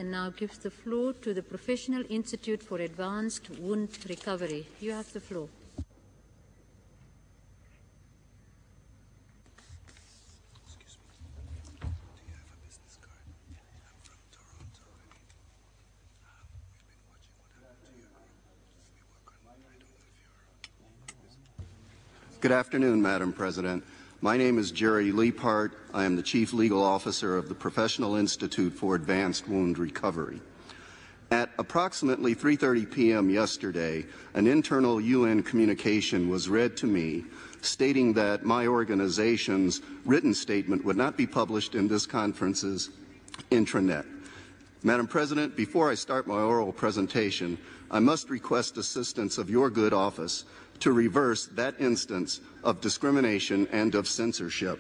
And now gives the floor to the Professional Institute for Advanced Wound Recovery. You have the floor. Excuse me. Do you have a business card? I'm from Toronto. We've been watching what happened to your group. We work on it. I don't know if you're... Good afternoon, Madam President. My name is Jerry Leaphart. I am the Chief Legal Officer of the Professional Institute for Advanced Wound Recovery. At approximately 3:30 p.m. yesterday, an internal UN communication was read to me stating that my organization's written statement would not be published in this conference's intranet. Madam President, before I start my oral presentation, I must request assistance of your good office to reverse that instance of discrimination and of censorship.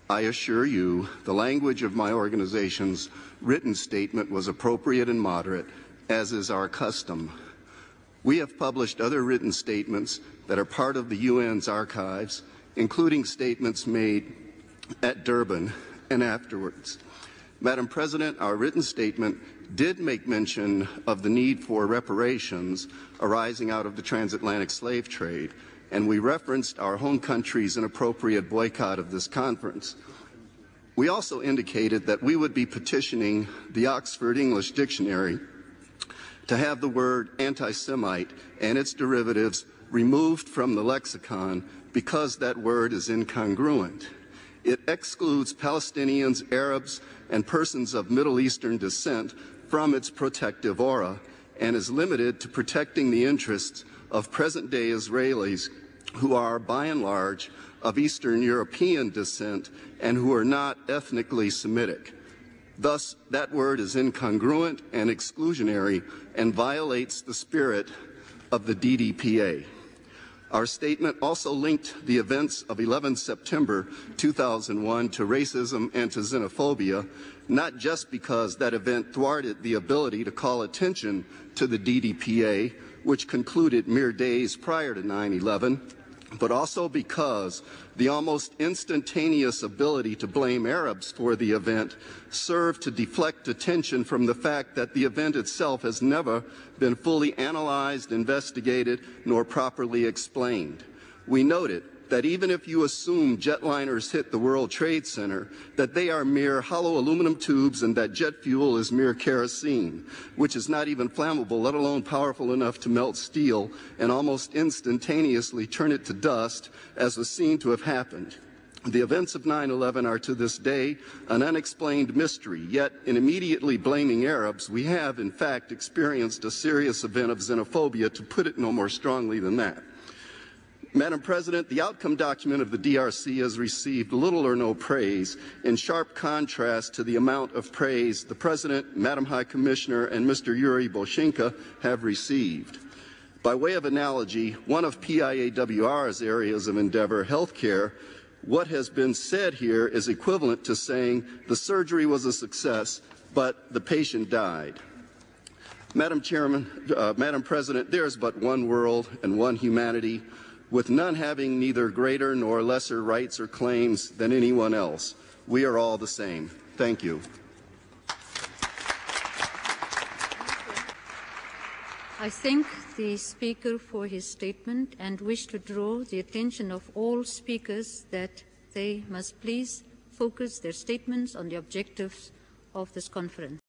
I assure you the language of my organization's written statement was appropriate and moderate, as is our custom. We have published other written statements that are part of the UN's archives, including statements made at Durban and afterwards. Madam President, our written statement did make mention of the need for reparations arising out of the transatlantic slave trade, and we referenced our home country's inappropriate boycott of this conference. We also indicated that we would be petitioning the Oxford English Dictionary to have the word anti-Semite and its derivatives removed from the lexicon because that word is incongruent. It excludes Palestinians, Arabs, and persons of Middle Eastern descent from its protective aura and is limited to protecting the interests of present-day Israelis who are, by and large, of Eastern European descent and who are not ethnically Semitic. Thus, that word is incongruent and exclusionary and violates the spirit of the DDPA. Our statement also linked the events of 11 September 2001 to racism and to xenophobia, not just because that event thwarted the ability to call attention to the DDPA, which concluded mere days prior to 9/11, but also because the almost instantaneous ability to blame Arabs for the event served to deflect attention from the fact that the event itself has never been fully analyzed, investigated, nor properly explained. We noted that even if you assume jetliners hit the World Trade Center, that they are mere hollow aluminum tubes and that jet fuel is mere kerosene, which is not even flammable, let alone powerful enough to melt steel and almost instantaneously turn it to dust, as was seen to have happened. The events of 9/11 are to this day an unexplained mystery, yet in immediately blaming Arabs, we have in fact experienced a serious event of xenophobia, to put it no more strongly than that. Madam President, the outcome document of the DRC has received little or no praise, in sharp contrast to the amount of praise the President, Madam High Commissioner, and Mr. Yuri Boshinka have received. By way of analogy, one of PIAWR's areas of endeavor, healthcare, what has been said here is equivalent to saying the surgery was a success, but the patient died. Madam President, there is but one world and one humanity, with none having neither greater nor lesser rights or claims than anyone else. We are all the same. Thank you. I thank the Speaker for his statement and wish to draw the attention of all speakers that they must please focus their statements on the objectives of this conference.